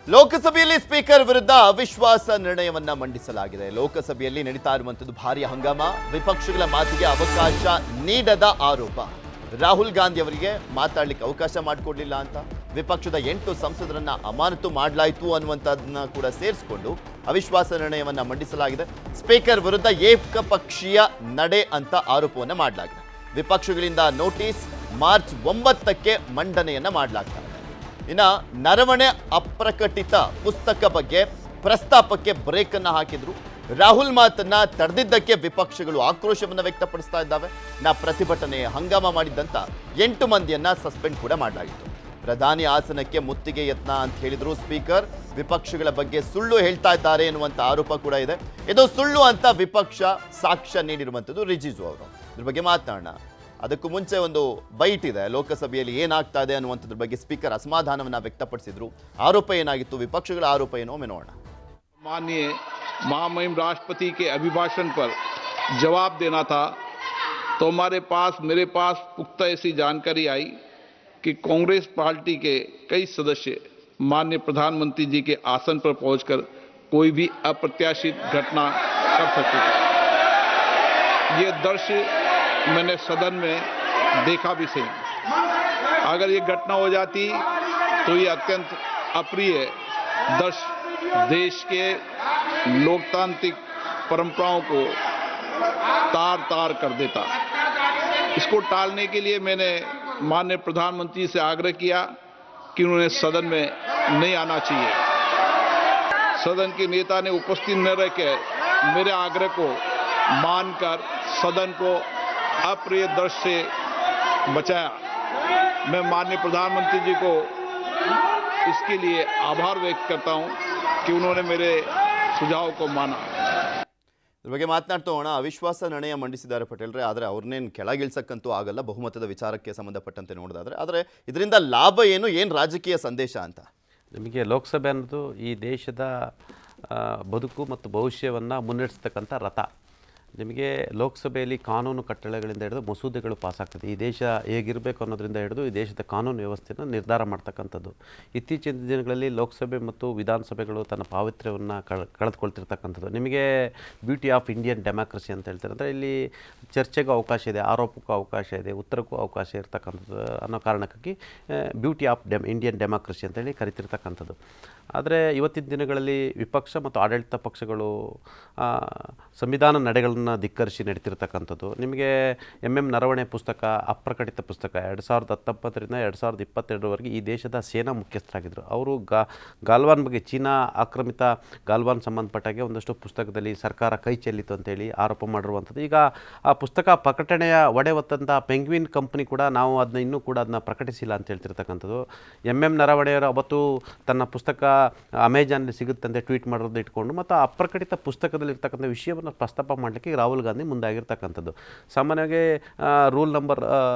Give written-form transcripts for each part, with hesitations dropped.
ಲೋಕಸಭೆಯಲ್ಲಿ ಸ್ಪೀಕರ್ ವಿರುದ್ಧ ಅವಿಶ್ವಾಸ ನಿರ್ಣಯವನ್ನ ಮಂಡಿಸಲಾಗಿದೆ. ಲೋಕಸಭೆಯಲ್ಲಿ ನಡೀತಾ ಇರುವಂತದ್ದು ಭಾರಿ ಹಂಗಾಮ. ವಿಪಕ್ಷಗಳ ಮಾತಿಗೆ ಅವಕಾಶ ನೀಡದ ಆರೋಪ. ರಾಹುಲ್ ಗಾಂಧಿ ಅವರಿಗೆ ಮಾತಾಡ್ಲಿಕ್ಕೆ ಅವಕಾಶ ಮಾಡಿಕೊಡ್ಲಿಲ್ಲ ಅಂತ, ವಿಪಕ್ಷದ 8 ಸಂಸದರನ್ನ ಅಮಾನತು ಮಾಡಲಾಯಿತು ಅನ್ನುವಂಥದ್ದನ್ನ ಕೂಡ ಸೇರಿಸಿಕೊಂಡು ಅವಿಶ್ವಾಸ ನಿರ್ಣಯವನ್ನ ಮಂಡಿಸಲಾಗಿದೆ. ಸ್ಪೀಕರ್ ವಿರುದ್ಧ ಏಕಪಕ್ಷೀಯ ನಡೆ ಅಂತ ಆರೋಪವನ್ನ ಮಾಡಲಾಗಿದೆ. ವಿಪಕ್ಷಗಳಿಂದ ನೋಟಿಸ್ ಮಾರ್ಚ್ 9ಕ್ಕೆ ಮಂಡನೆಯನ್ನ ಮಾಡಲಾಗ್ತದೆ. ಇನ್ನು ನರವಣೆ ಅಪ್ರಕಟಿತ ಪುಸ್ತಕ ಬಗ್ಗೆ ಪ್ರಸ್ತಾಪಕ್ಕೆ ಬ್ರೇಕ್ ಅನ್ನ ಹಾಕಿದ್ರು. ರಾಹುಲ್ ಮಾತನ್ನ ತಡೆದಿದ್ದಕ್ಕೆ ವಿಪಕ್ಷಗಳು ಆಕ್ರೋಶವನ್ನು ವ್ಯಕ್ತಪಡಿಸ್ತಾ ಇದ್ದಾವೆ. ಪ್ರತಿಭಟನೆ ಹಂಗಾಮ ಮಾಡಿದ್ದಂತ 8 ಮಂದಿಯನ್ನ ಸಸ್ಪೆಂಡ್ ಕೂಡ ಮಾಡಲಾಗಿತ್ತು. ಪ್ರಧಾನಿ ಆಸನಕ್ಕೆ ಮುತ್ತಿಗೆ ಯತ್ನ ಅಂತ ಹೇಳಿದ್ರು ಸ್ಪೀಕರ್. ವಿಪಕ್ಷಗಳ ಬಗ್ಗೆ ಸುಳ್ಳು ಹೇಳ್ತಾ ಇದ್ದಾರೆ ಎನ್ನುವಂತ ಆರೋಪ ಕೂಡ ಇದೆ. ಇದು ಸುಳ್ಳು ಅಂತ ವಿಪಕ್ಷ ಸಾಕ್ಷ್ಯ ನೀಡಿರುವಂಥದ್ದು ರಿಜಿಜು ಅವರು. ಇದ್ರ ಬಗ್ಗೆ ಮಾತನಾಡೋಣ. ಅದಕ್ಕೂ ಮುಂಚೆ ಒಂದು ಬೈಟ್ ಇದೆ. ಲೋಕಸಭೆಯಲ್ಲಿ ಏನಾಗ್ತಾ ಇದೆ ಅನ್ನುವಂಥದ್ರ ಬಗ್ಗೆ ಸ್ಪೀಕರ್ ಅಸಮಾಧಾನವನ್ನ ವ್ಯಕ್ತಪಡಿಸಿದ್ರು. ಆರೋಪ ಏನಾಗಿತ್ತು, ವಿಪಕ್ಷಗಳ ಆರೋಪ ಏನೋ ನೋಡೋಣ. माननीय महामहिम राष्ट्रपति के अभिभाषण पर जवाब देना था, तो मेरे पास पुख्ता ऐसी जानकारी आई कि कांग्रेस पार्टी के कई सदस्य माननीय प्रधानमंत्री जी के आसन पर पहुंचकर कोई भी अप्रत्याशित घटना कर सकते थे। ये दृश्य मैंने सदन में देखा भी सही। अगर ये घटना हो जाती तो ये अत्यंत अप्रिय दृश्य देश के लोकतांत्रिक परंपराओं को तार तार कर देता। इसको टालने के लिए मैंने माननीय प्रधानमंत्री से आग्रह किया कि उन्होंने सदन में नहीं आना चाहिए। सदन के नेता ने उपस्थित न रहकर मेरे आग्रह को मानकर सदन को अप्रिय दृश्य से बचाया। मैं माननीय प्रधानमंत्री जी को इसके लिए आभार व्यक्त करता हूं कि उन्होंने मेरे सुझाव को माना। ಇದ್ರ ಬಗ್ಗೆ ಮಾತನಾಡ್ತಾ ಹೋಗೋಣ. ಅವಿಶ್ವಾಸ ನಿರ್ಣಯ ಮಂಡಿಸಿದ್ದಾರೆ ಪಟೇಲ್ರೆ, ಆದರೆ ಅವ್ರನ್ನೇನು ಕೆಳಗಿಳಿಸಕ್ಕಂತೂ ಆಗಲ್ಲ ಬಹುಮತದ ವಿಚಾರಕ್ಕೆ ಸಂಬಂಧಪಟ್ಟಂತೆ ನೋಡೋದಾದ್ರೆ. ಆದರೆ ಇದರಿಂದ ಲಾಭ ಏನು ರಾಜಕೀಯ ಸಂದೇಶ ಅಂತ? ನಿಮಗೆ ಲೋಕಸಭೆ ಅನ್ನೋದು ಈ ದೇಶದ ಬದುಕು ಮತ್ತು ಭವಿಷ್ಯವನ್ನು ಮುನ್ನಡೆಸ್ತಕ್ಕಂಥ ರಥ. ನಿಮಗೆ ಲೋಕಸಭೆಯಲ್ಲಿ ಕಾನೂನು ಕಟ್ಟಳೆಗಳಿಂದ ಹಿಡಿದು ಮಸೂದೆಗಳು ಪಾಸಾಗ್ತದೆ. ಈ ದೇಶ ಹೇಗಿರಬೇಕು ಅನ್ನೋದರಿಂದ ಹಿಡಿದು ಈ ದೇಶದ ಕಾನೂನು ವ್ಯವಸ್ಥೆಯನ್ನು ನಿರ್ಧಾರ ಮಾಡ್ತಕ್ಕಂಥದ್ದು. ಇತ್ತೀಚಿನ ದಿನಗಳಲ್ಲಿ ಲೋಕಸಭೆ ಮತ್ತು ವಿಧಾನಸಭೆಗಳು ತನ್ನ ಪಾವಿತ್ರ್ಯವನ್ನು ಕಳೆದುಕೊಳ್ತಿರ್ತಕ್ಕಂಥದ್ದು. ನಿಮಗೆ ಬ್ಯೂಟಿ ಆಫ್ ಇಂಡಿಯನ್ ಡೆಮಾಕ್ರಸಿ ಅಂತ ಹೇಳ್ತಾರೆ. ಅಂದರೆ ಇಲ್ಲಿ ಚರ್ಚೆಗೂ ಅವಕಾಶ ಇದೆ, ಆರೋಪಕ್ಕೂ ಅವಕಾಶ ಇದೆ, ಉತ್ತರಕ್ಕೂ ಅವಕಾಶ ಇರತಕ್ಕಂಥದ್ದು ಅನ್ನೋ ಕಾರಣಕ್ಕಾಗಿ ಬ್ಯೂಟಿ ಆಫ್ ಇಂಡಿಯನ್ ಡೆಮಾಕ್ರಸಿ ಅಂತೇಳಿ ಕರಿತಿರ್ತಕ್ಕಂಥದ್ದು. ಆದರೆ ಇವತ್ತಿನ ದಿನಗಳಲ್ಲಿ ವಿಪಕ್ಷ ಮತ್ತು ಆಡಳಿತ ಪಕ್ಷಗಳು ಸಂವಿಧಾನ ನಡೆಗಳನ್ನು ಧಿಕ್ಕರಿಸಿ ನಡೀತಿರ್ತಕ್ಕಂಥದ್ದು. ನಿಮಗೆ ಎಂ ನರವಣೆ ಪುಸ್ತಕ ಅಪ್ರಕಟಿತ ಪುಸ್ತಕ 2019ರಿಂದ 2022ರವರೆಗೆ ಈ ದೇಶದ ಸೇನಾ ಮುಖ್ಯಸ್ಥರಾಗಿದ್ದರು. ಅವರು ಗಾಲ್ವಾನ್ ಬಗ್ಗೆ, ಚೀನಾ ಆಕ್ರಮಿತ ಗಾಲ್ವಾನ್ ಸಂಬಂಧಪಟ್ಟಾಗೆ ಒಂದಷ್ಟು ಪುಸ್ತಕದಲ್ಲಿ ಸರ್ಕಾರ ಕೈ ಚೆಲ್ಲಿತು ಅಂತೇಳಿ ಆರೋಪ ಮಾಡಿರುವಂಥದ್ದು. ಈಗ ಆ ಪುಸ್ತಕ ಪ್ರಕಟಣೆಯ ಒಡೆ ಹೊತ್ತಂಥ ಪೆಂಗ್ವಿನ್ ಕಂಪ್ನಿ ಕೂಡ ನಾವು ಅದನ್ನ ಇನ್ನೂ ಕೂಡ ಅದನ್ನ ಪ್ರಕಟಿಸಿಲ್ಲ ಅಂತ ಹೇಳ್ತಿರ್ತಕ್ಕಂಥದ್ದು. ಎಂ ನರವಣೆಯವರು ಅವತ್ತು ತನ್ನ ಪುಸ್ತಕ ಅಮೆಜಾನಲ್ಲಿ ಸಿಗುತ್ತೆ ಅಂತ ಟ್ವೀಟ್ ಮಾಡೋದು ಇಟ್ಕೊಂಡು ಮತ್ತು ಅಪ್ರಕಟಿತ ಪುಸ್ತಕದಲ್ಲಿರ್ತಕ್ಕಂಥ ವಿಷಯವನ್ನು ಪ್ರಸ್ತಾಪ ಮಾಡಲಿಕ್ಕೆ ರಾಹುಲ್ ಗಾಂಧಿ ಮುಂದಾಗಿರ್ತಕ್ಕಂಥದ್ದು. ಸಾಮಾನ್ಯವಾಗಿ ರೂಲ್ ನಂಬರ್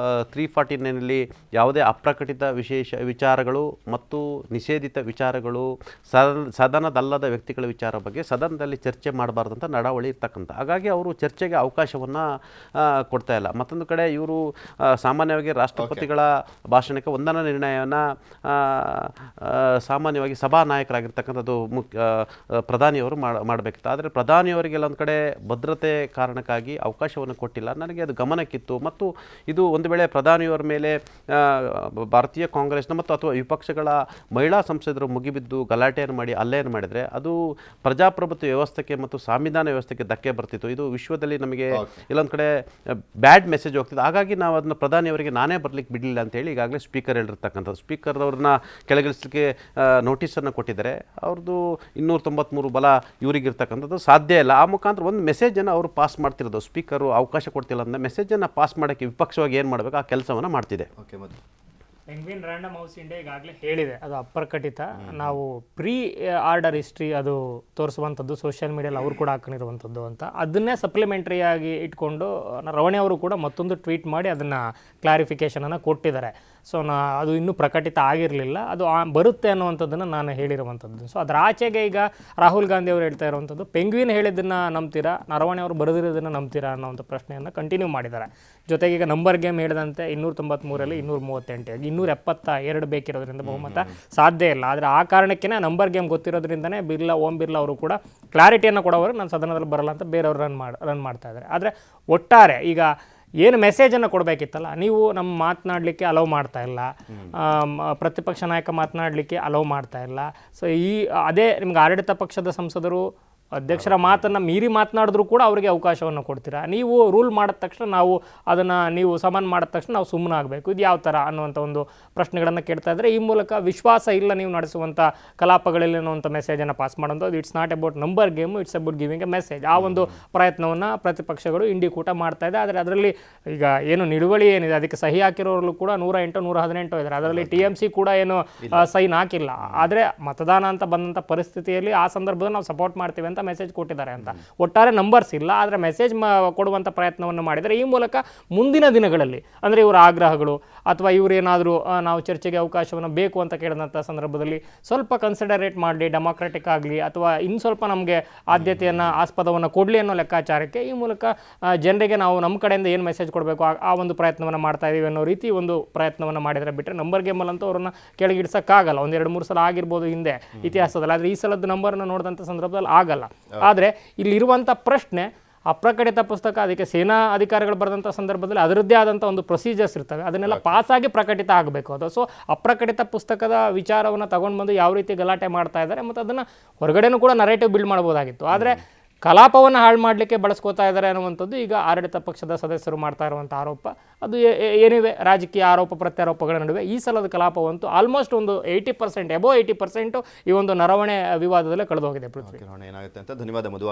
349ನಲ್ಲಿ ಯಾವುದೇ ಅಪ್ರಕಟಿತ ವಿಚಾರಗಳು ಮತ್ತು ನಿಷೇಧಿತ ವಿಚಾರಗಳು ಸದನದಲ್ಲದ ವ್ಯಕ್ತಿಗಳ ವಿಚಾರ ಬಗ್ಗೆ ಸದನದಲ್ಲಿ ಚರ್ಚೆ ಮಾಡಬಾರ್ದಂತ ನಡಾವಳಿ ಇರ್ತಕ್ಕಂಥ. ಹಾಗಾಗಿ ಅವರು ಚರ್ಚೆಗೆ ಅವಕಾಶವನ್ನು ಕೊಡ್ತಾ ಇಲ್ಲ. ಮತ್ತೊಂದು ಕಡೆ ಇವರು ಸಾಮಾನ್ಯವಾಗಿ ರಾಷ್ಟ್ರಪತಿಗಳ ಭಾಷಣಕ್ಕೆ ವಂದನಾ ನಿರ್ಣಯವನ್ನು ಸಾಮಾನ್ಯವಾಗಿ ಸಭಾನಾಯಕರಾಗಿರ್ತಕ್ಕಂಥದ್ದು ಪ್ರಧಾನಿಯವರು ಮಾಡಬೇಕಿತ್ತು. ಆದರೆ ಪ್ರಧಾನಿಯವರಿಗೆಲ್ಲ ಒಂದು ಕಡೆ ಭದ್ರತೆ ಕಾರಣಕ್ಕಾಗಿ ಅವಕಾಶವನ್ನು ಕೊಟ್ಟಿಲ್ಲ. ನನಗೆ ಅದು ಗಮನಕ್ಕಿತ್ತು. ಮತ್ತು ಇದು ಒಂದು ವೇಳೆ ಪ್ರಧಾನಿಯವರ ಮೇಲೆ ಭಾರತೀಯ ಕಾಂಗ್ರೆಸ್ನ ಮತ್ತು ಅಥವಾ ವಿಪಕ್ಷಗಳ ಮಹಿಳಾ ಸಂಸದರು ಮುಗಿಬಿದ್ದು ಗಲಾಟೆಯನ್ನು ಮಾಡಿ ಹಲ್ಲೆಯನ್ನು ಮಾಡಿದರೆ ಅದು ಪ್ರಜಾಪ್ರಭುತ್ವ ವ್ಯವಸ್ಥೆಗೆ ಮತ್ತು ಸಂವಿಧಾನ ವ್ಯವಸ್ಥೆಗೆ ಧಕ್ಕೆ ಬರ್ತಿತ್ತು. ಇದು ವಿಶ್ವದಲ್ಲಿ ನಮಗೆ ಇಲ್ಲೊಂದು ಕಡೆ ಬ್ಯಾಡ್ ಮೆಸೇಜ್ ಹೋಗ್ತಿತ್ತು. ಹಾಗಾಗಿ ನಾವು ಅದನ್ನು ಪ್ರಧಾನಿಯವರಿಗೆ ನಾನೇ ಬರಲಿಕ್ಕೆ ಬಿಡಲಿಲ್ಲ ಅಂತೇಳಿ ಈಗಾಗಲೇ ಸ್ಪೀಕರ್ ಹೇಳಿರ್ತಕ್ಕಂಥದ್ದು. ಸ್ಪೀಕರ್ ಅವ್ರನ್ನ ಕೆಳಗಿಳಿಸಲಿಕ್ಕೆ ನೋಟಿಸನ್ನು ಕೊಟ್ಟಿದ್ದಾರೆ. ಅವ್ರದ್ದು 293 ಬಲ ಇವರಿಗಿರ್ತಕ್ಕಂಥದ್ದು ಸಾಧ್ಯ ಇಲ್ಲ. ಆ ಮುಖಾಂತರ ಒಂದು ಮೆಸೇಜನ್ನು ಅವರು ಪಾಸ್ ಮಾಡ್ತಿರೋದು. ಸ್ಪೀಕರು ಅವಕಾಶ ಕೊಡ್ತಿಲ್ಲ ಅಂದರೆ ಮೆಸೇಜನ್ನು ಪಾಸ್ ಮಾಡೋಕ್ಕೆ ವಿಪಕ್ಷವಾಗಿ ಏನು ಮಾಡಬೇಕು ಆ ಕೆಲಸವನ್ನು ಮಾಡ್ತಿದೆ. ಪೆಂಗ್ವಿನ್ ರ್ಯಾಂಡಮ್ ಹೌಸ್ ಇಂಡಿಯಾ ಈಗಾಗಲೇ ಹೇಳಿದೆ ಅದು ಅಪ್ರಕಟಿತ. ನಾವು ಪ್ರೀ ಆರ್ಡರ್ ಹಿಸ್ಟ್ರಿ ಅದು ತೋರಿಸುವಂಥದ್ದು ಸೋಷಿಯಲ್ ಮೀಡಿಯಲ್ಲಿ ಅವರು ಕೂಡ ಹಾಕೊಂಡಿರುವಂಥದ್ದು ಅಂತ ಅದನ್ನೇ ಸಪ್ಲಿಮೆಂಟ್ರಿಯಾಗಿ ಇಟ್ಕೊಂಡು ರವಣೆ ಅವರು ಕೂಡ ಮತ್ತೊಂದು ಟ್ವೀಟ್ ಮಾಡಿ ಅದನ್ನು ಕ್ಲಾರಿಫಿಕೇಷನನ್ನು ಕೊಟ್ಟಿದ್ದಾರೆ. ಸೊ ಅದು ಇನ್ನೂ ಪ್ರಕಟಿತ ಆಗಿರಲಿಲ್ಲ, ಅದು ಬರುತ್ತೆ ಅನ್ನುವಂಥದ್ದನ್ನು ನಾನು ಹೇಳಿರುವಂಥದ್ದು. ಸೊ ಅದರ ಆಚೆಗೆ ಈಗ ರಾಹುಲ್ ಗಾಂಧಿ ಅವರು ಹೇಳ್ತಾ ಇರುವಂಥದ್ದು ಪೆಂಗ್ವಿನ್ ಹೇಳಿದ್ದನ್ನು ನಂಬ್ತೀರಾ, ನರವಣೆ ಅವರು ಬರೆದಿರೋದನ್ನು ನಂಬ್ತೀರಾ ಅನ್ನೋವಂಥ ಪ್ರಶ್ನೆಯನ್ನು ಕಂಟಿನ್ಯೂ ಮಾಡಿದ್ದಾರೆ. ಜೊತೆಗೆ ಈಗ ನಂಬರ್ ಗೇಮ್ ಹೇಳಿದಂತೆ 293ರಲ್ಲಿ 238, 272 ಬೇಕಿರೋದ್ರಿಂದ ಬಹುಮತ ಸಾಧ್ಯ ಇಲ್ಲ. ಆದರೆ ಆ ಕಾರಣಕ್ಕೇ ನಂಬರ್ ಗೇಮ್ ಗೊತ್ತಿರೋದ್ರಿಂದನೇ ಓಂ ಬಿರ್ಲಾ ಅವರು ಕೂಡ ಕ್ಲಾರಿಟಿಯನ್ನು ಕೊಡೋರು ನಾನು ಸದನದಲ್ಲಿ ಬರಲ್ಲ ಅಂತ ಬೇರೆಯವರು ರನ್ ಮಾಡ್ತಾ ಇದ್ದಾರೆ. ಆದರೆ ಒಟ್ಟಾರೆ ಈಗ ಏನು ಮೆಸೇಜನ್ನು ಕೊಡಬೇಕಿತ್ತಲ್ಲ, ನೀವು ನಮ್ಮ ಮಾತನಾಡಲಿಕ್ಕೆ ಅಲೌ ಮಾಡ್ತಾ ಇಲ್ಲ, ಪ್ರತಿಪಕ್ಷ ನಾಯಕ ಮಾತನಾಡಲಿಕ್ಕೆ ಅಲೌ ಮಾಡ್ತಾ ಇಲ್ಲ. ಸೊ ಅದೇ ನಿಮ್ಗೆ ಆಡಳಿತ ಪಕ್ಷದ ಸಂಸದರು ಅಧ್ಯಕ್ಷರ ಮಾತನ್ನು ಮೀರಿ ಮಾತನಾಡಿದ್ರು ಕೂಡ ಅವರಿಗೆ ಅವಕಾಶವನ್ನು ಕೊಡ್ತೀರಾ. ನೀವು ರೂಲ್ ಮಾಡಿದ ತಕ್ಷಣ ನಾವು ಅದನ್ನು ನೀವು ಸಮನ್ ಮಾಡಿದ ತಕ್ಷಣ ನಾವು ಸುಮ್ಮನಾಗಬೇಕು, ಇದು ಯಾವ ಥರ ಅನ್ನುವಂಥ ಒಂದು ಪ್ರಶ್ನೆಗಳನ್ನು ಕೇಳ್ತಾ ಇದ್ದರೆ, ಈ ಮೂಲಕ ವಿಶ್ವಾಸ ಇಲ್ಲ ನೀವು ನಡೆಸುವಂಥ ಕಲಾಪಗಳಲ್ಲಿ ಅನ್ನುವಂಥ ಮೆಸೇಜನ್ನು ಪಾಸ್ ಮಾಡೋಂಥದ್ದು. It's not about number game, it's about giving a message. ಆ ಒಂದು ಪ್ರಯತ್ನವನ್ನು ಪ್ರತಿಪಕ್ಷಗಳು ಇಂಡಿಕೂಟ ಮಾಡ್ತಾ ಇದೆ. ಆದರೆ ಅದರಲ್ಲಿ ಈಗ ಏನು ನಿಲುವಳಿ ಏನಿದೆ ಅದಕ್ಕೆ ಸಹಿ ಹಾಕಿರೋರು ಕೂಡ 108, 118 ಇದ್ದಾರೆ. ಅದರಲ್ಲಿ TMC ಕೂಡ ಏನು ಸೈನ್ ಹಾಕಿಲ್ಲ. ಆದರೆ ಮತದಾನ ಅಂತ ಬಂದಂಥ ಪರಿಸ್ಥಿತಿಯಲ್ಲಿ ಆ ಸಂದರ್ಭದಲ್ಲಿ ನಾವು ಸಪೋರ್ಟ್ ಮಾಡ್ತೀವಿ ಅಂತ ಮೆಸೇಜ್ ಕೊಟ್ಟಿದ್ದಾರೆ ಅಂತ. ಒಟ್ಟಾರೆ ನಂಬರ್ಸ್ ಇಲ್ಲ, ಆದರೆ ಮೆಸೇಜ್ ಕೊಡುವಂಥ ಪ್ರಯತ್ನವನ್ನು ಮಾಡಿದರೆ ಈ ಮೂಲಕ ಮುಂದಿನ ದಿನಗಳಲ್ಲಿ ಅಂದರೆ ಇವರ ಆಗ್ರಹಗಳು ಅಥವಾ ಇವರೇನಾದರೂ ನಾವು ಚರ್ಚೆಗೆ ಅವಕಾಶವನ್ನು ಬೇಕು ಅಂತ ಕೇಳಿದಂಥ ಸಂದರ್ಭದಲ್ಲಿ ಸ್ವಲ್ಪ ಕನ್ಸಿಡರೇಟ್ ಮಾಡಲಿ, ಡೆಮಾಕ್ರೆಟಿಕ್ ಆಗಲಿ ಅಥವಾ ಇನ್ನು ಸ್ವಲ್ಪ ನಮಗೆ ಆದ್ಯತೆಯನ್ನು ಆಸ್ಪದವನ್ನು ಕೊಡಲಿ ಅನ್ನೋ ಲೆಕ್ಕಾಚಾರಕ್ಕೆ ಈ ಮೂಲಕ ಜನರಿಗೆ ನಾವು ನಮ್ಮ ಕಡೆಯಿಂದ ಏನು ಮೆಸೇಜ್ ಕೊಡಬೇಕು ಆ ಒಂದು ಪ್ರಯತ್ನವನ್ನು ಮಾಡ್ತಾ ಇದ್ದೀವಿ ಅನ್ನೋ ರೀತಿ ಒಂದು ಪ್ರಯತ್ನವನ್ನು ಮಾಡಿದರೆ ಬಿಟ್ಟರೆ ನಂಬರ್ ಗೇಮಲ್ಲಂತೂ ಅವ್ರನ್ನ ಕೆಳಗಿಡಿಸೋಕ್ಕಾಗಲ್ಲ. 1-2-3 ಸಲ ಆಗಿರ್ಬೋದು ಹಿಂದೆ ಇತಿಹಾಸದಲ್ಲಿ, ಆದರೆ ಈ ಸಲದ ನಂಬರನ್ನು ನೋಡಿದಂಥ ಸಂದರ್ಭದಲ್ಲಿ ಆಗಲ್ಲ. ಆದರೆ ಇಲ್ಲಿರುವಂಥ ಪ್ರಶ್ನೆ ಅಪ್ರಕಟಿತ ಪುಸ್ತಕ, ಅದಕ್ಕೆ ಸೇನಾ ಅಧಿಕಾರಿಗಳು ಬರೆದಂಥ ಸಂದರ್ಭದಲ್ಲಿ ಅದರದ್ದೇ ಆದಂಥ ಒಂದು ಪ್ರೊಸೀಜರ್ಸ್ ಇರ್ತವೆ, ಅದನ್ನೆಲ್ಲ ಪಾಸಾಗಿ ಪ್ರಕಟಿತ ಆಗಬೇಕು ಅದು. ಸೊ ಅಪ್ರಕಟಿತ ಪುಸ್ತಕದ ವಿಚಾರವನ್ನು ತಗೊಂಡು ಬಂದು ಯಾವ ರೀತಿ ಗಲಾಟೆ ಮಾಡ್ತಾ ಇದ್ದಾರೆ ಮತ್ತು ಅದನ್ನು ಹೊರಗಡೆನೂ ಕೂಡ ನರೇಟಿವ್ ಬಿಲ್ಡ್ ಮಾಡ್ಬೋದಾಗಿತ್ತು. ಆದರೆ ಕಲಾಪವನ್ನು ಹಾಳು ಮಾಡಲಿಕ್ಕೆ ಬಳಸ್ಕೋತಾ ಇದ್ದಾರೆ ಅನ್ನುವಂಥದ್ದು ಈಗ ಆಡಳಿತ ಪಕ್ಷದ ಸದಸ್ಯರು ಮಾಡ್ತಾ ಇರುವಂಥ ಆರೋಪ. ಅದು ಏನಿವೆ ರಾಜಕೀಯ ಆರೋಪ ಪ್ರತ್ಯಾರೋಪಗಳ ನಡುವೆ ಈ ಸಲದ ಕಲಾಪವಂತೂ ಆಲ್ಮೋಸ್ಟ್ ಒಂದು 80%, ಅಬೋ 80% ಈ ಒಂದು ನರವಣೆ ವಿವಾದದಲ್ಲೇ ಕಳೆದೋಗಿದೆ. ಪೃಥ್ವಿ ಏನಾಗುತ್ತೆ ಅಂತ ಧನ್ಯವಾದ ಮಧು.